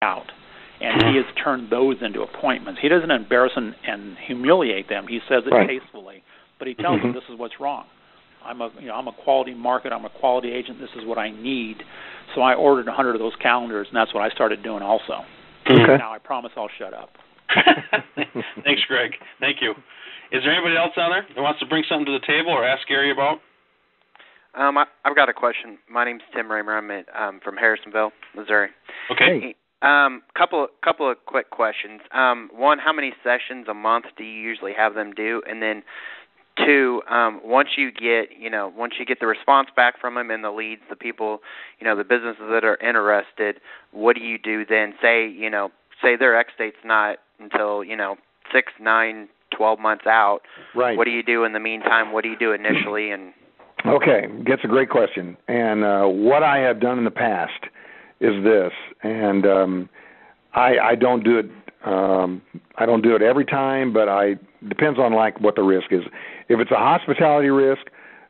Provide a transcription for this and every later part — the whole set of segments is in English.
out. And he has turned those into appointments. He doesn't embarrass and humiliate them. He says it tastefully, but he tells them this is what's wrong. I'm a quality market. I'm a quality agent. This is what I need. So I ordered 100 of those calendars, and that's what I started doing also. Okay. Now I promise I'll shut up. Thanks, Greg. Thank you. Is there anybody else on there that wants to bring something to the table or ask Gary about? I've got a question. My name's Tim Raymer. I'm from Harrisonville, Missouri. Okay. Couple of quick questions. One, how many sessions a month do you usually have them do? And then two, once you get the response back from them and the leads, the people, the businesses that are interested, what do you do then? Say their X date's not until 6, 9, 12 months out. Right. What do you do in the meantime? What do you do initially? And okay, that's a great question. And what I have done in the past is this, and I don't do it. I don't do it every time, but depends on what the risk is. If it's a hospitality risk,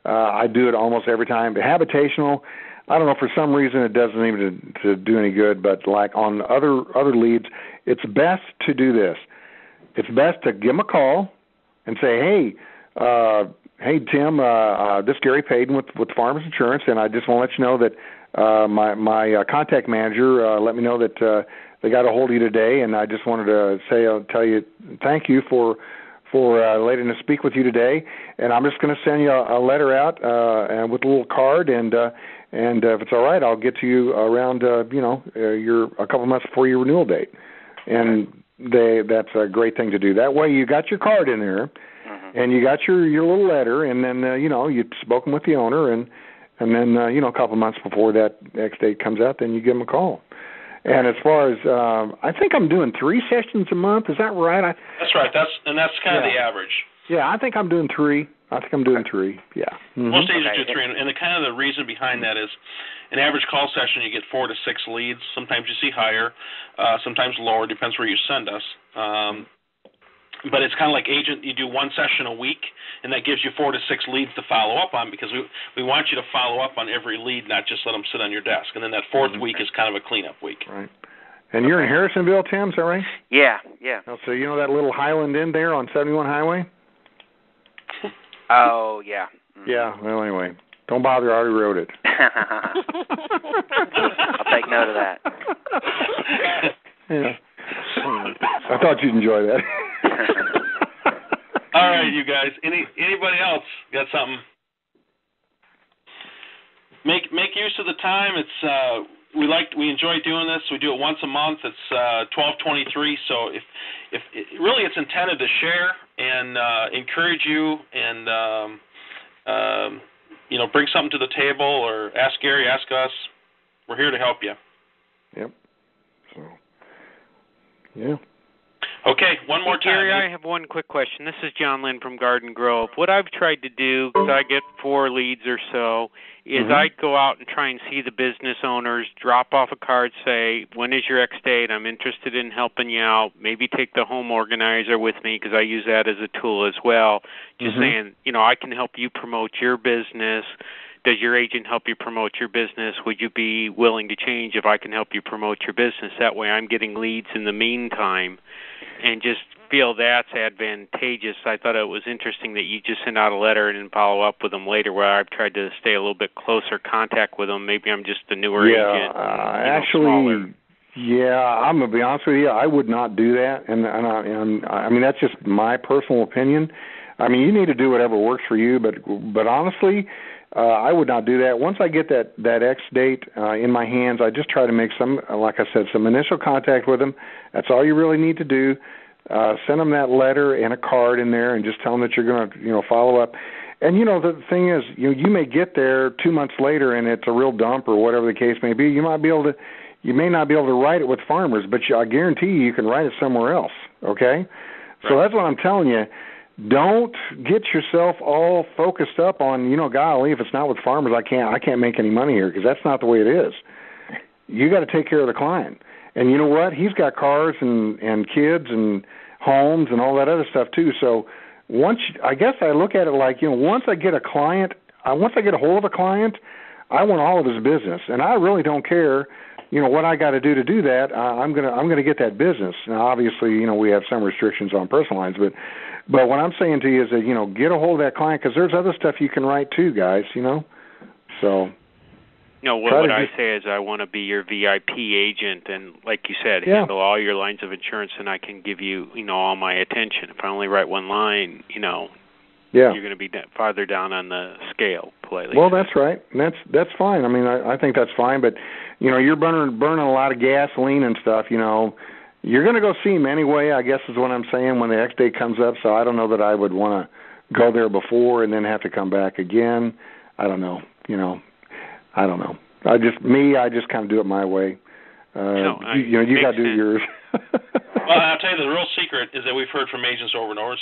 I do it almost every time. But habitational, I don't know, for some reason it doesn't even to do any good. But like on other leads, it's best to do this. It's best to give them a call and say, hey Tim, this is Gary Padon with Farmers Insurance, and I just want to let you know that my contact manager let me know that they got a hold of you today, and I just wanted to tell you thank you for letting us speak with you today. And I'm just going to send you a letter out and with a little card, and if it's all right, I'll get to you around you're a couple months before your renewal date. And that's a great thing to do. That way, you got your card in there, and you got your little letter, and then you've spoken with the owner, and then a couple months before that X date comes out, then you give them a call. And as far as I think I'm doing 3 sessions a month. Is that right? That's right. That's kind of the average. Yeah, I think I'm doing 3. Yeah. Mm-hmm. Most agents do 3, and the reason behind that is an average call session you get 4 to 6 leads. Sometimes you see higher, sometimes lower. Depends where you send us. But it's kind of like agent, you do 1 session a week, and that gives you 4 to 6 leads to follow up on, because we want you to follow up on every lead, not just let them sit on your desk. And then that 4th week is kind of a cleanup week. Right. And you're in Harrisonville, Tim, is that right? Yeah. Oh, so you know that little Highland Inn there on 71 Highway? Oh, yeah. Mm-hmm. Yeah, well, anyway, don't bother, I already wrote it. I'll take note of that. Yeah. I thought you'd enjoy that. All right, you guys. Anybody else got something? Make use of the time. It's we enjoy doing this. We do it once a month. It's 12:23. So if really it's intended to share and encourage you and bring something to the table, or ask Gary, ask us. We're here to help you. Yep. So yeah. Okay, one more time. Gary, I have one quick question. This is John Lynn from Garden Grove. What I've tried to do, because I get 4 leads or so, is I go out and try and see the business owners, drop off a card, say, when is your X date? I'm interested in helping you out. Maybe take the home organizer with me, because I use that as a tool as well. Just saying, I can help you promote your business. Does your agent help you promote your business? Would you be willing to change if I can help you promote your business? That way I'm getting leads in the meantime, and just feel that's advantageous. I thought it was interesting that you just send out a letter and then follow up with them later, where I've tried to stay a little bit closer contact with them. Maybe I'm just a newer agent. Actually, smaller. Yeah, I'm going to be honest with you. I would not do that, and I mean, that's just my personal opinion. I mean, you need to do whatever works for you, but honestly, I would not do that. Once I get that X date in my hands, I just try to make some initial contact with them. That's all you really need to do. Send them that letter and a card in there, and just tell them that you're going to, follow up. And the thing is, you may get there 2 months later, and it's a real dump or whatever the case may be. You may not be able to write it with Farmers, but I guarantee you can write it somewhere else. Okay, so that's what I'm telling you. Don't get yourself all focused up on, golly, if it's not with Farmers, I can't make any money here, because that's not the way it is. You got to take care of the client. And you know what? He's got cars and kids and homes and all that other stuff too. So I guess I look at it like, once I get a hold of a client, I want all of his business. And I really don't care what I got to do that, I'm gonna get that business. Now, obviously, we have some restrictions on personal lines, but what I'm saying to you is that get a hold of that client, because there's other stuff you can write too, guys. So. No, what I say is I want to be your VIP agent, and like you said, handle all your lines of insurance, and I can give you, all my attention. If I only write one line, you're going to be farther down on the scale, politely. Well, that's right. That's fine. I mean, I think that's fine. But you're burning a lot of gasoline and stuff. You're going to go see him anyway, I guess is what I'm saying, when the X day comes up. So I don't know that I would want to go there before and then have to come back again. I don't know. I don't know. I just kind of do it my way. You got to do yours. Well, I'll tell you, the real secret is that we've heard from agents over and over is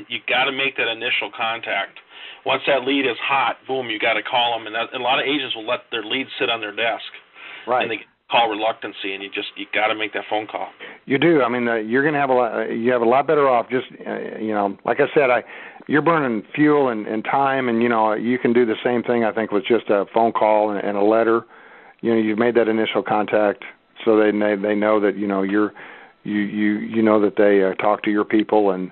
you got to make that initial contact. Once that lead is hot, boom, you got to call them. And a lot of agents will let their leads sit on their desk. Right. And they call reluctancy, and you got to make that phone call. You do. I mean, you're going to have you have a lot better off. Just like I said, you're burning fuel and time, and you can do the same thing. I think with just a phone call and a letter. You've made that initial contact, so they know that you're that they talk to your people, and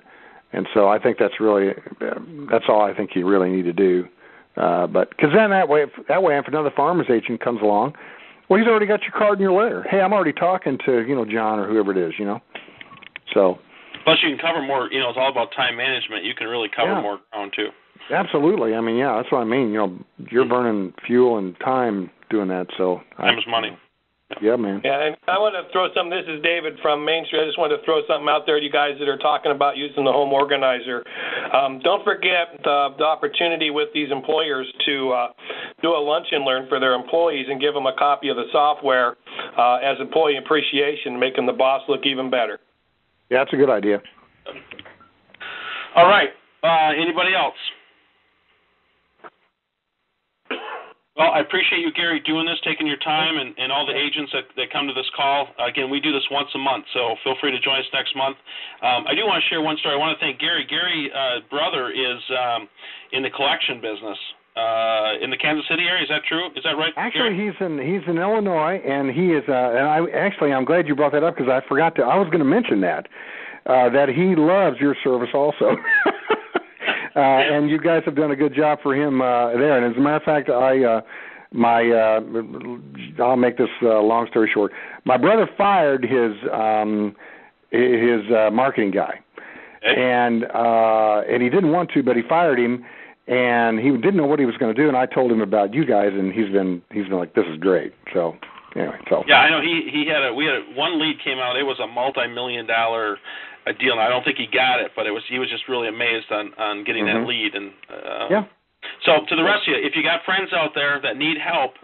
so I think that's all I think you really need to do. But because then that way, if another farmer's agent comes along, well, he's already got your card and your letter. Hey, I'm already talking to John or whoever it is. So. Plus, you can cover more. It's all about time management. You can really cover more ground too. Absolutely. I mean, that's what I mean. You're burning fuel and time doing that. So time is money. Yeah, man. Yeah, and I want to throw something. This is David from Main Street. I just want to throw something out there to you guys that are talking about using the home organizer. Don't forget the opportunity with these employers to do a lunch and learn for their employees and give them a copy of the software as employee appreciation, making the boss look even better. Yeah, that's a good idea. All right. Anybody else? Well, I appreciate you, Gary, doing this, taking your time, and all the agents that come to this call. Again, we do this once a month, so feel free to join us next month. I do want to share one story. I want to thank Gary. Gary's brother is in the collection business in the Kansas City area. Is that true? Is that right, Actually, Gary? he's in Illinois, and he is. I'm glad you brought that up because I forgot to. I was going to mention that he loves your service also. And you guys have done a good job for him there. And as a matter of fact, I'll make this long story short. My brother fired his marketing guy, and he didn't want to, but he fired him, and he didn't know what he was going to do. And I told him about you guys, and he's been like, this is great. So anyway, yeah, I know we had one lead came out. It was a multi-million-dollar deal, and I don't think he got it, but he was just really amazed on getting that lead. And So to the rest of you, if you got friends out there that need help,